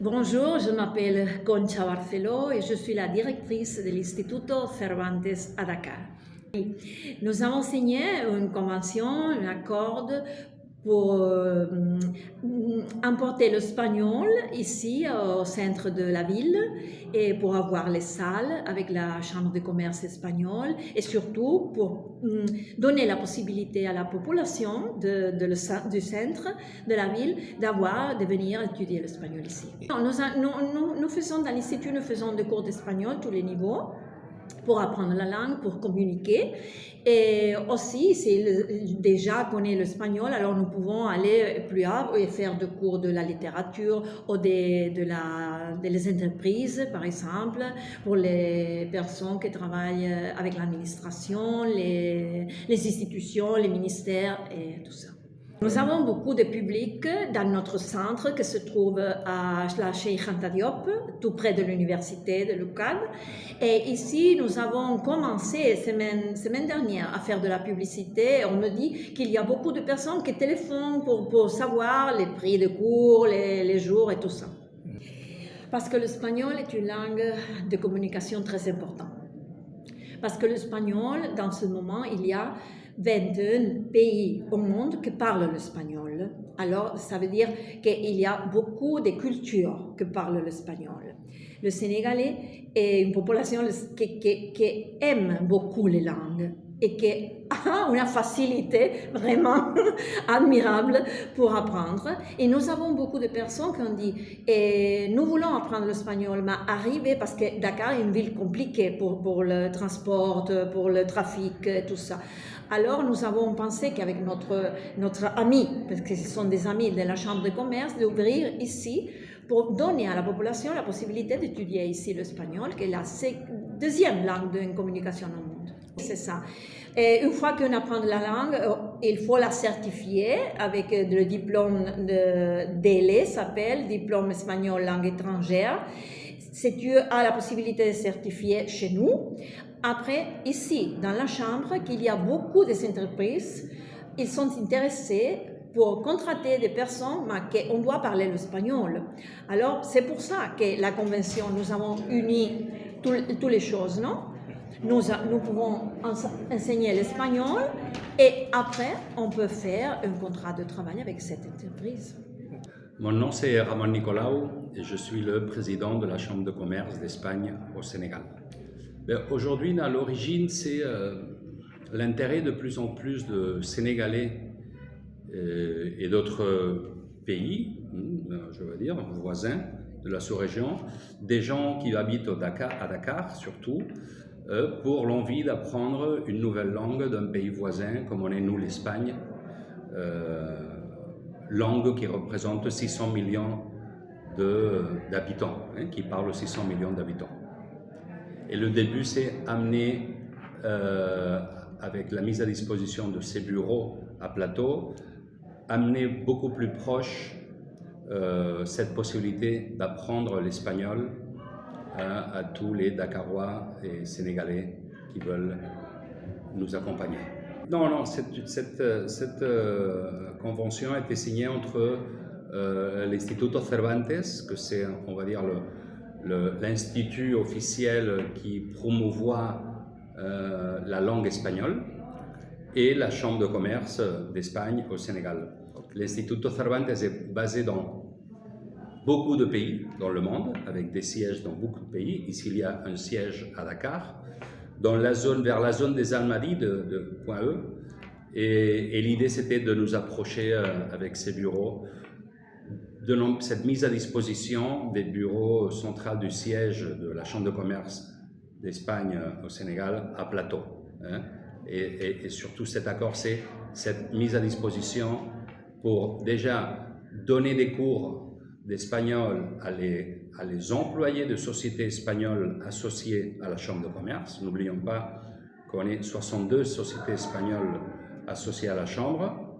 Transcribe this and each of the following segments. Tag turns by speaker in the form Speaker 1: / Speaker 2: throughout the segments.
Speaker 1: Bonjour, je m'appelle Concha Barceló et je suis la directrice de l'Instituto Cervantes à Dakar. Nous avons signé une convention, un accord pour importer l'espagnol ici au centre de la ville et pour avoir les salles avec la Chambre de commerce espagnole et surtout pour donner la possibilité à la population du centre de la ville de venir étudier l'espagnol ici. Nous faisons dans l'Institut, nous faisons des cours d'espagnol tous les niveaux pour apprendre la langue, pour communiquer. Et aussi, s'il déjà connaît l'espagnol, alors nous pouvons aller plus haut et faire des cours de la littérature ou des entreprises, par exemple, pour les personnes qui travaillent avec l'administration, les institutions, les ministères et tout ça. Nous avons beaucoup de public dans notre centre qui se trouve à la Cheikh Anta Diop, tout près de l'université de l'UCAD. Et ici, nous avons commencé semaine dernière à faire de la publicité. On me dit qu'il y a beaucoup de personnes qui téléphonent pour savoir les prix de cours, les jours et tout ça. Parce que l'espagnol est une langue de communication très importante. Parce que l'espagnol, dans ce moment, il y a 21 pays au monde qui parlent l'espagnol. Alors, ça veut dire qu'il y a beaucoup de cultures qui parlent l'espagnol. Le Sénégalais est une population qui aime beaucoup les langues et qui a une facilité vraiment admirable pour apprendre. Et nous avons beaucoup de personnes qui ont dit nous voulons apprendre l'espagnol, mais arriver, parce que Dakar est une ville compliquée pour le transport, pour le trafic, tout ça. Alors nous avons pensé qu'avec notre ami, parce que ce sont des amis de la Chambre de commerce, d'ouvrir ici pour donner à la population la possibilité d'étudier ici l'espagnol, qui est la deuxième langue de communication au monde. C'est ça. Et une fois qu'on apprend la langue, il faut la certifier avec le diplôme de DELE, s'appelle Diplôme espagnol langue étrangère. Si tu as la possibilité de certifier chez nous, après, ici, dans la chambre, qu'il y a beaucoup d'entreprises, ils sont intéressés pour contrater des personnes, mais qu'on doit parler l'espagnol. Alors, c'est pour ça que la convention, nous avons uni toutes les choses, non? Nous pouvons enseigner l'espagnol et après, on peut faire un contrat de travail avec cette entreprise.
Speaker 2: Mon nom c'est Ramon Nicolau et je suis le président de la Chambre de commerce d'Espagne au Sénégal. Aujourd'hui, à l'origine, c'est l'intérêt de plus en plus de Sénégalais et d'autres pays, je veux dire, voisins de la sous-région, des gens qui habitent à Dakar surtout, pour l'envie d'apprendre une nouvelle langue d'un pays voisin, comme on est nous l'Espagne, langue qui représente 600 millions d'habitants, qui parlent 600 millions d'habitants. Et le début, c'est amener, avec la mise à disposition de ces bureaux à Plateau, amener beaucoup plus proche cette possibilité d'apprendre l'espagnol à tous les Dakarois et Sénégalais qui veulent nous accompagner. Non, cette convention a été signée entre l'Instituto Cervantes, que c'est, on va dire, l'institut officiel qui promouvoit la langue espagnole, et la Chambre de commerce d'Espagne au Sénégal. L'Instituto Cervantes est basé dans beaucoup de pays dans le monde, avec des sièges dans beaucoup de pays. Ici, il y a un siège à Dakar, vers la zone des Almadies de Point E. Et l'idée, c'était de nous approcher avec ces bureaux, de cette mise à disposition des bureaux centraux du siège de la Chambre de commerce d'Espagne au Sénégal à Plateau. Et surtout, cet accord, c'est cette mise à disposition pour déjà donner des cours d'espagnol à les employés de sociétés espagnoles associées à la Chambre de commerce. N'oublions pas qu'on est 62 sociétés espagnoles associées à la Chambre,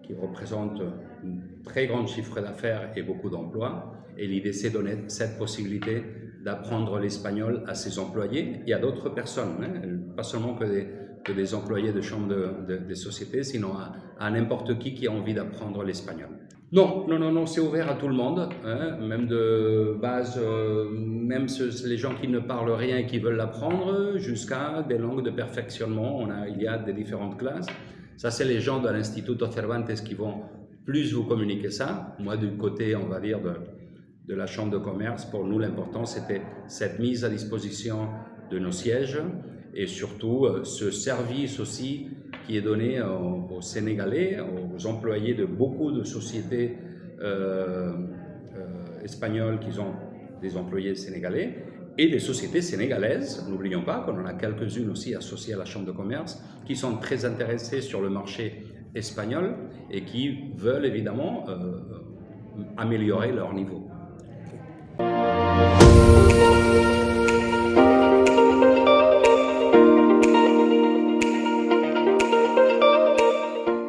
Speaker 2: qui représentent un très grand chiffre d'affaires et beaucoup d'emplois. Et l'idée, c'est de donner cette possibilité d'apprendre l'espagnol à ses employés et à d'autres personnes, pas seulement que des employés de chambre des sociétés, sinon à n'importe qui a envie d'apprendre l'espagnol. Non, non, non, non, c'est ouvert à tout le monde, hein, même de base, même les gens qui ne parlent rien et qui veulent l'apprendre, jusqu'à des langues de perfectionnement. Il y a des différentes classes. Ça, c'est les gens de l'Instituto Cervantes qui vont plus vous communiquer ça. Moi, du côté, on va dire, de la Chambre de commerce, pour nous, l'important, c'était cette mise à disposition de nos sièges et surtout ce service aussi qui est donné aux Sénégalais, aux employés de beaucoup de sociétés espagnoles qui ont des employés sénégalais et des sociétés sénégalaises. N'oublions pas qu'on en a quelques-unes aussi associées à la Chambre de commerce qui sont très intéressées sur le marché espagnol et qui veulent évidemment améliorer leur niveau.